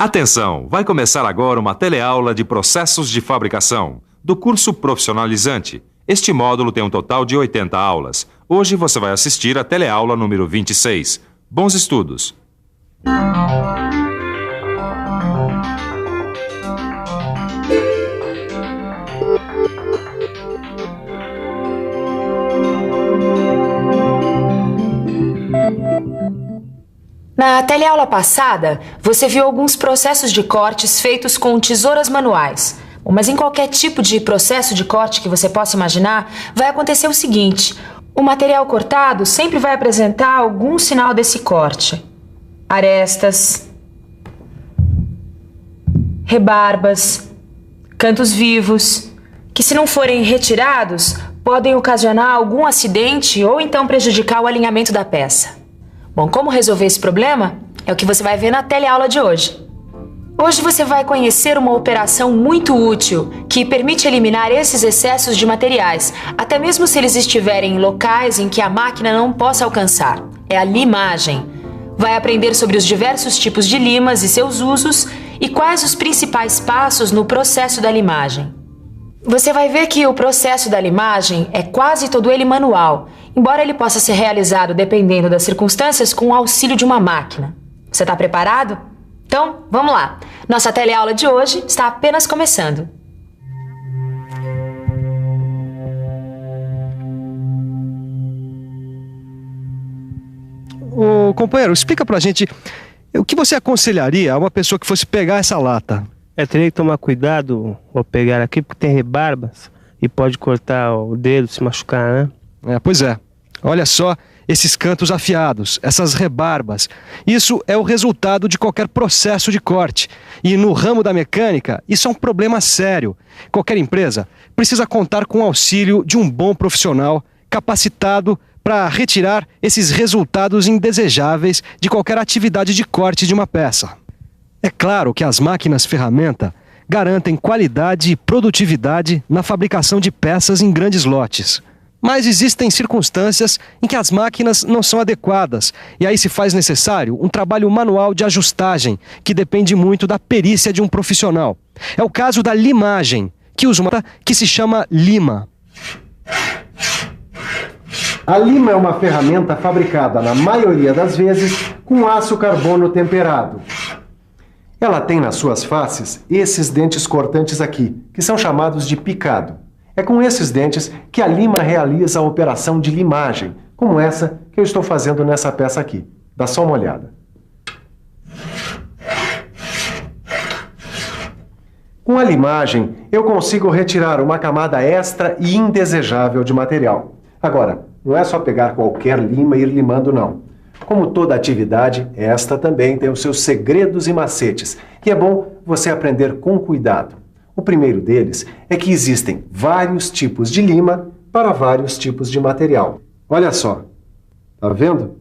Atenção! Vai começar agora uma teleaula de processos de fabricação, do curso profissionalizante. Este módulo tem um total de 80 aulas. Hoje você vai assistir a teleaula número 26. Bons estudos! Na teleaula passada, você viu alguns processos de cortes feitos com tesouras manuais. Mas em qualquer tipo de processo de corte que você possa imaginar, vai acontecer o seguinte: o material cortado sempre vai apresentar algum sinal desse corte. Arestas, rebarbas, cantos vivos, que se não forem retirados, podem ocasionar algum acidente ou então prejudicar o alinhamento da peça. Bom, como resolver esse problema é o que você vai ver na teleaula de hoje. Hoje você vai conhecer uma operação muito útil que permite eliminar esses excessos de materiais, até mesmo se eles estiverem em locais em que a máquina não possa alcançar. É a limagem. Vai aprender sobre os diversos tipos de limas e seus usos e quais os principais passos no processo da limagem. Você vai ver que o processo da limagem é quase todo ele manual, embora ele possa ser realizado, dependendo das circunstâncias, com o auxílio de uma máquina. Você está preparado? Então, vamos lá. Nossa teleaula de hoje está apenas começando. Ô, companheiro, explica pra gente o que você aconselharia a uma pessoa que fosse pegar essa lata? Teria que tomar cuidado ao pegar aqui, porque tem rebarbas e pode cortar o dedo, se machucar, né? Pois é. Olha só esses cantos afiados, essas rebarbas. Isso é o resultado de qualquer processo de corte. E no ramo da mecânica, isso é um problema sério. Qualquer empresa precisa contar com o auxílio de um bom profissional capacitado para retirar esses resultados indesejáveis de qualquer atividade de corte de uma peça. É claro que as máquinas ferramenta garantem qualidade e produtividade na fabricação de peças em grandes lotes. Mas existem circunstâncias em que as máquinas não são adequadas e aí se faz necessário um trabalho manual de ajustagem que depende muito da perícia de um profissional. É o caso da limagem, que usa uma que se chama lima. A lima é uma ferramenta fabricada, na maioria das vezes, com aço carbono temperado. Ela tem nas suas faces esses dentes cortantes aqui, que são chamados de picado. É com esses dentes que a lima realiza a operação de limagem, como essa que eu estou fazendo nessa peça aqui. Dá só uma olhada. Com a limagem, eu consigo retirar uma camada extra e indesejável de material. Agora, não é só pegar qualquer lima e ir limando, não. Como toda atividade, esta também tem os seus segredos e macetes, e é bom você aprender com cuidado. O primeiro deles é que existem vários tipos de lima para vários tipos de material. Olha só, tá vendo?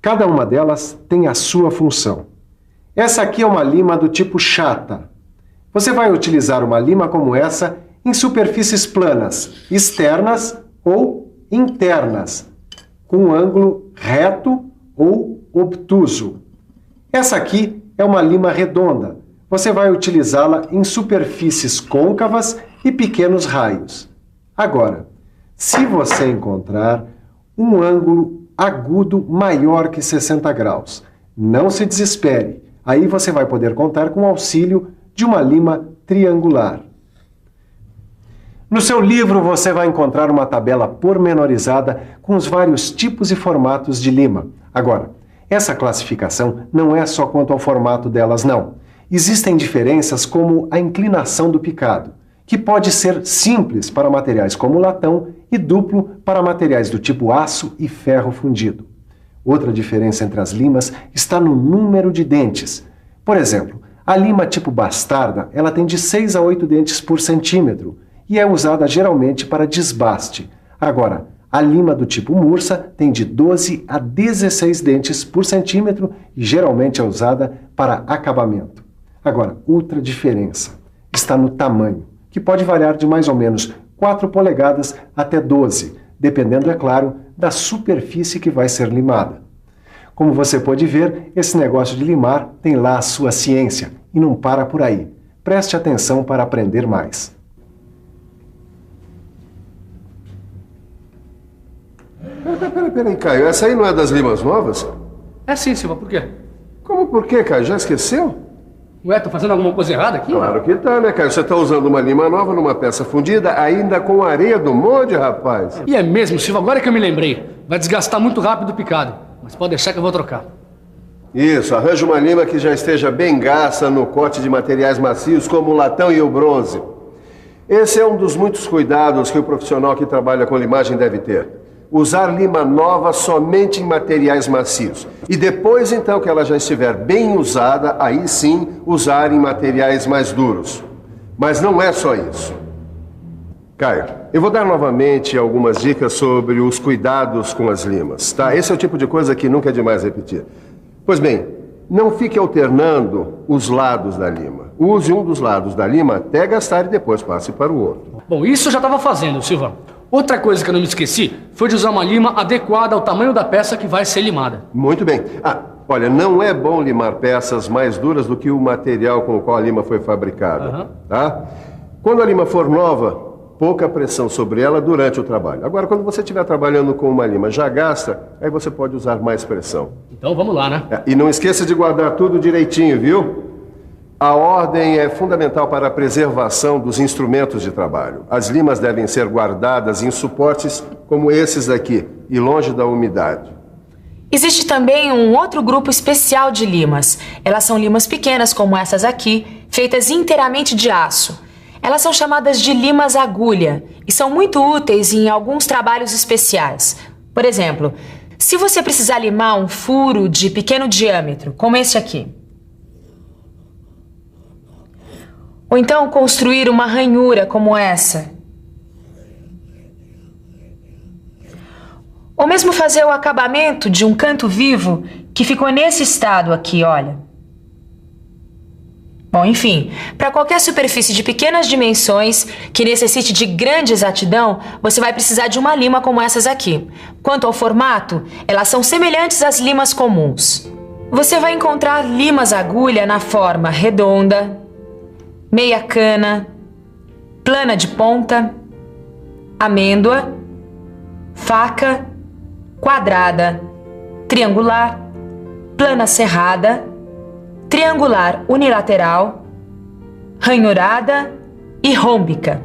Cada uma delas tem a sua função. Essa aqui é uma lima do tipo chata. Você vai utilizar uma lima como essa em superfícies planas, externas ou internas, com um ângulo reto ou obtuso. Essa aqui é uma lima redonda. Você vai utilizá-la em superfícies côncavas e pequenos raios. Agora, se você encontrar um ângulo agudo maior que 60 graus, não se desespere. Aí você vai poder contar com o auxílio de uma lima triangular. No seu livro você vai encontrar uma tabela pormenorizada com os vários tipos e formatos de lima. Agora, essa classificação não é só quanto ao formato delas, não. Existem diferenças como a inclinação do picado, que pode ser simples para materiais como latão e duplo para materiais do tipo aço e ferro fundido. Outra diferença entre as limas está no número de dentes. Por exemplo, a lima tipo bastarda, ela tem de 6 a 8 dentes por centímetro e é usada geralmente para desbaste. Agora, a lima do tipo mursa tem de 12 a 16 dentes por centímetro e geralmente é usada para acabamento. Agora, outra diferença está no tamanho, que pode variar de mais ou menos 4 polegadas até 12, dependendo, é claro, da superfície que vai ser limada. Como você pode ver, esse negócio de limar tem lá a sua ciência, E não para por aí. Preste atenção para aprender mais. Peraí, Caio. Essa aí não é das limas novas? É sim, Silva, por quê? Como por quê, Caio? Já esqueceu? Ué, tô fazendo alguma coisa errada aqui? Claro que tá, né, Caio? Você tá usando uma lima nova numa peça fundida, ainda com areia do molde, rapaz. E é mesmo, Silva, agora que eu me lembrei. Vai desgastar muito rápido o picado. Mas pode deixar que eu vou trocar. Isso, arranja uma lima que já esteja bem gasta no corte de materiais macios como o latão e o bronze. Esse é um dos muitos cuidados que o profissional que trabalha com limagem deve ter. Usar lima nova somente em materiais macios. E depois, então, que ela já estiver bem usada, aí sim usar em materiais mais duros. Mas não é só isso. Caio, eu vou dar novamente algumas dicas sobre os cuidados com as limas, tá? Esse é o tipo de coisa que nunca é demais repetir. Pois bem, não fique alternando os lados da lima. Use um dos lados da lima até gastar e depois passe para o outro. Bom, isso eu já estava fazendo, Silva. Outra coisa que eu não me esqueci foi de usar uma lima adequada ao tamanho da peça que vai ser limada. Muito bem. Olha, não é bom limar peças mais duras do que o material com o qual a lima foi fabricada, tá? Quando a lima for nova, pouca pressão sobre ela durante o trabalho. Agora, quando você estiver trabalhando com uma lima já gasta, aí você pode usar mais pressão. Então vamos lá, né? E não esqueça de guardar tudo direitinho, viu? A ordem é fundamental para a preservação dos instrumentos de trabalho. As limas devem ser guardadas em suportes como esses aqui e longe da umidade. Existe também um outro grupo especial de limas. Elas são limas pequenas, como essas aqui, feitas inteiramente de aço. Elas são chamadas de limas agulha e são muito úteis em alguns trabalhos especiais. Por exemplo, se você precisar limar um furo de pequeno diâmetro, como este aqui, ou então construir uma ranhura como essa, ou mesmo fazer o acabamento de um canto vivo que ficou nesse estado aqui, olha. Bom, enfim, para qualquer superfície de pequenas dimensões que necessite de grande exatidão, você vai precisar de uma lima como essas aqui. Quanto ao formato, elas são semelhantes às limas comuns. Você vai encontrar limas agulha na forma redonda, meia cana, plana de ponta, amêndoa, faca, quadrada, triangular, plana serrada, triangular unilateral, ranhurada e rômbica.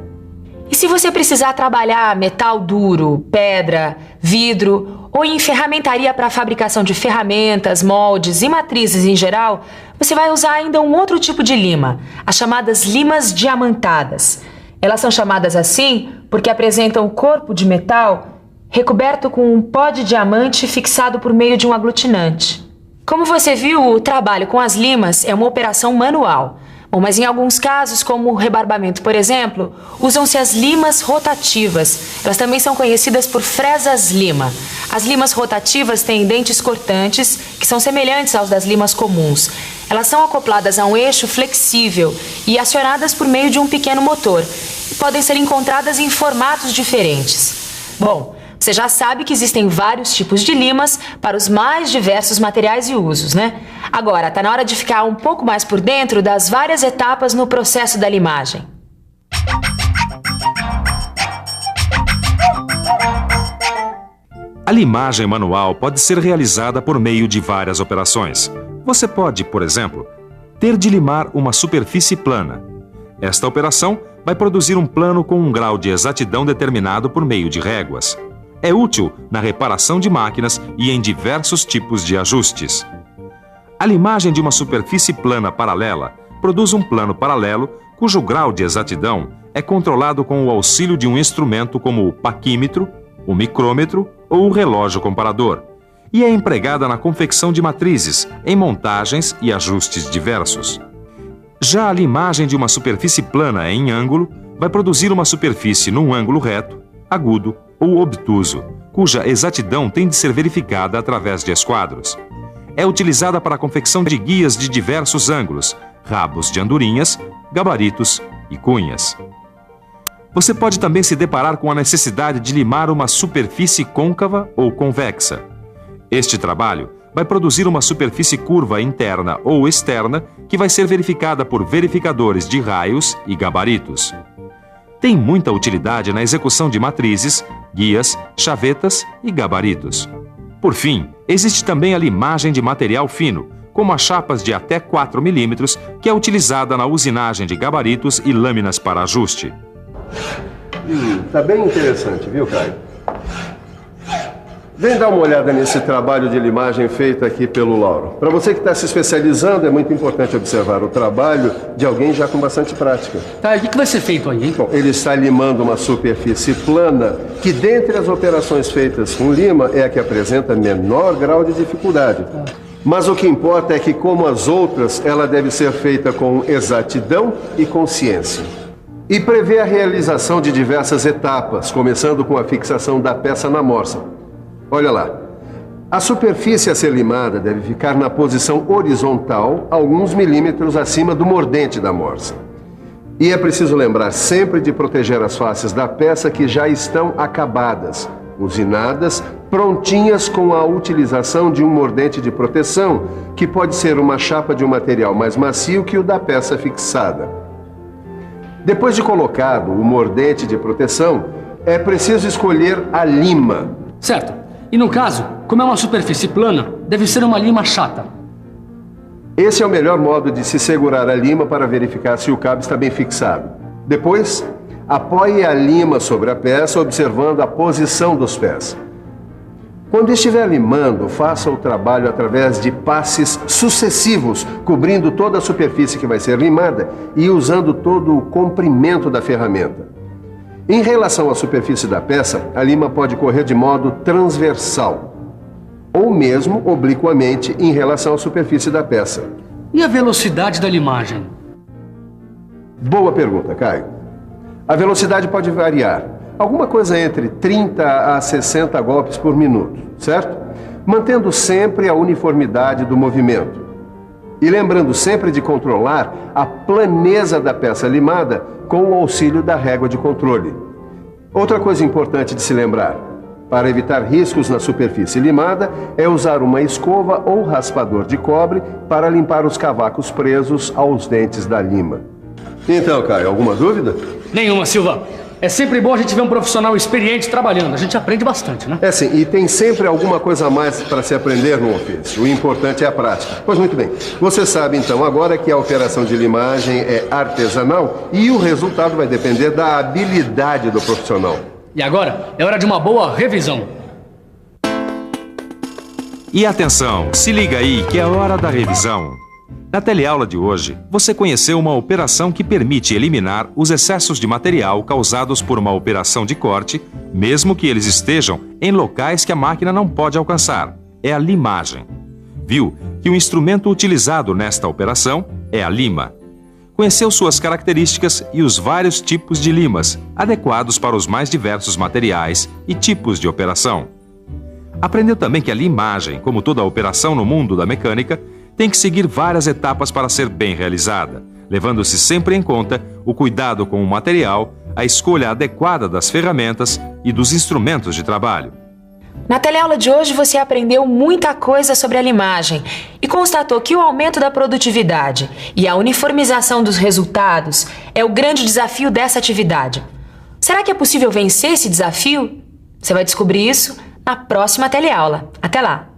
E se você precisar trabalhar metal duro, pedra, vidro ou em ferramentaria para a fabricação de ferramentas, moldes e matrizes em geral, você vai usar ainda um outro tipo de lima, as chamadas limas diamantadas. Elas são chamadas assim porque apresentam o corpo de metal recoberto com um pó de diamante fixado por meio de um aglutinante. Como você viu, o trabalho com as limas é uma operação manual. Bom, mas em alguns casos, como o rebarbamento, por exemplo, usam-se as limas rotativas. Elas também são conhecidas por fresas lima. As limas rotativas têm dentes cortantes, que são semelhantes aos das limas comuns. Elas são acopladas a um eixo flexível e acionadas por meio de um pequeno motor. E podem ser encontradas em formatos diferentes. Bom, você já sabe que existem vários tipos de limas para os mais diversos materiais e usos, né? Agora, está na hora de ficar um pouco mais por dentro das várias etapas no processo da limagem. A limagem manual pode ser realizada por meio de várias operações. Você pode, por exemplo, ter de limar uma superfície plana. Esta operação vai produzir um plano com um grau de exatidão determinado por meio de réguas. É útil na reparação de máquinas e em diversos tipos de ajustes. A limagem de uma superfície plana paralela produz um plano paralelo cujo grau de exatidão é controlado com o auxílio de um instrumento como o paquímetro, o micrômetro ou o relógio comparador, e é empregada na confecção de matrizes, em montagens e ajustes diversos. Já a limagem de uma superfície plana em ângulo vai produzir uma superfície num ângulo reto, agudo ou obtuso, cuja exatidão tem de ser verificada através de esquadros. É utilizada para a confecção de guias de diversos ângulos, rabos de andorinhas, gabaritos e cunhas. Você pode também se deparar com a necessidade de limar uma superfície côncava ou convexa. Este trabalho vai produzir uma superfície curva interna ou externa que vai ser verificada por verificadores de raios e gabaritos. Tem muita utilidade na execução de matrizes, guias, chavetas e gabaritos. Por fim, existe também a limagem de material fino, como as chapas de até 4 milímetros, que é utilizada na usinagem de gabaritos e lâminas para ajuste. Tá bem interessante, viu, Caio? Vem dar uma olhada nesse trabalho de limagem feito aqui pelo Lauro. Para você que está se especializando, é muito importante observar o trabalho de alguém já com bastante prática. Tá, e o que vai ser feito aí, hein? Bom, ele está limando uma superfície plana que, dentre as operações feitas com lima, é a que apresenta menor grau de dificuldade. Mas o que importa é que, como as outras, ela deve ser feita com exatidão e consciência. E prevê a realização de diversas etapas, começando com a fixação da peça na morsa. Olha lá. A superfície a ser limada deve ficar na posição horizontal, alguns milímetros acima do mordente da morsa. E é preciso lembrar sempre de proteger as faces da peça que já estão acabadas, usinadas, prontinhas com a utilização de um mordente de proteção, que pode ser uma chapa de um material mais macio que o da peça fixada. Depois de colocado o mordente de proteção, é preciso escolher a lima. Certo. E no caso, como é uma superfície plana, deve ser uma lima chata. Esse é o melhor modo de se segurar a lima para verificar se o cabo está bem fixado. Depois, apoie a lima sobre a peça, observando a posição dos pés. Quando estiver limando, faça o trabalho através de passes sucessivos, cobrindo toda a superfície que vai ser limada e usando todo o comprimento da ferramenta. Em relação à superfície da peça, a lima pode correr de modo transversal, ou mesmo obliquamente em relação à superfície da peça. E a velocidade da limagem? Boa pergunta, Caio. A velocidade pode variar. Alguma coisa entre 30 a 60 golpes por minuto, certo? Mantendo sempre a uniformidade do movimento. E lembrando sempre de controlar a planeza da peça limada com o auxílio da régua de controle. Outra coisa importante de se lembrar: para evitar riscos na superfície limada, é usar uma escova ou raspador de cobre para limpar os cavacos presos aos dentes da lima. Então, Caio, alguma dúvida? Nenhuma, Silva. É sempre bom a gente ver um profissional experiente trabalhando. A gente aprende bastante, né? É sim, e tem sempre alguma coisa a mais para se aprender no ofício. O importante é a prática. Pois muito bem. Você sabe então agora que a operação de limagem é artesanal e o resultado vai depender da habilidade do profissional. E agora é hora de uma boa revisão. E atenção, se liga aí que é hora da revisão. Na teleaula de hoje, você conheceu uma operação que permite eliminar os excessos de material causados por uma operação de corte, mesmo que eles estejam em locais que a máquina não pode alcançar. É a limagem. Viu que o instrumento utilizado nesta operação é a lima. Conheceu suas características e os vários tipos de limas, adequados para os mais diversos materiais e tipos de operação. Aprendeu também que a limagem, como toda operação no mundo da mecânica, tem que seguir várias etapas para ser bem realizada, levando-se sempre em conta o cuidado com o material, a escolha adequada das ferramentas e dos instrumentos de trabalho. Na teleaula de hoje você aprendeu muita coisa sobre a limagem e constatou que o aumento da produtividade e a uniformização dos resultados é o grande desafio dessa atividade. Será que é possível vencer esse desafio? Você vai descobrir isso na próxima teleaula. Até lá!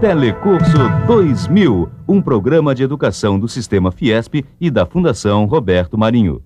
Telecurso 2000, um programa de educação do Sistema Fiesp e da Fundação Roberto Marinho.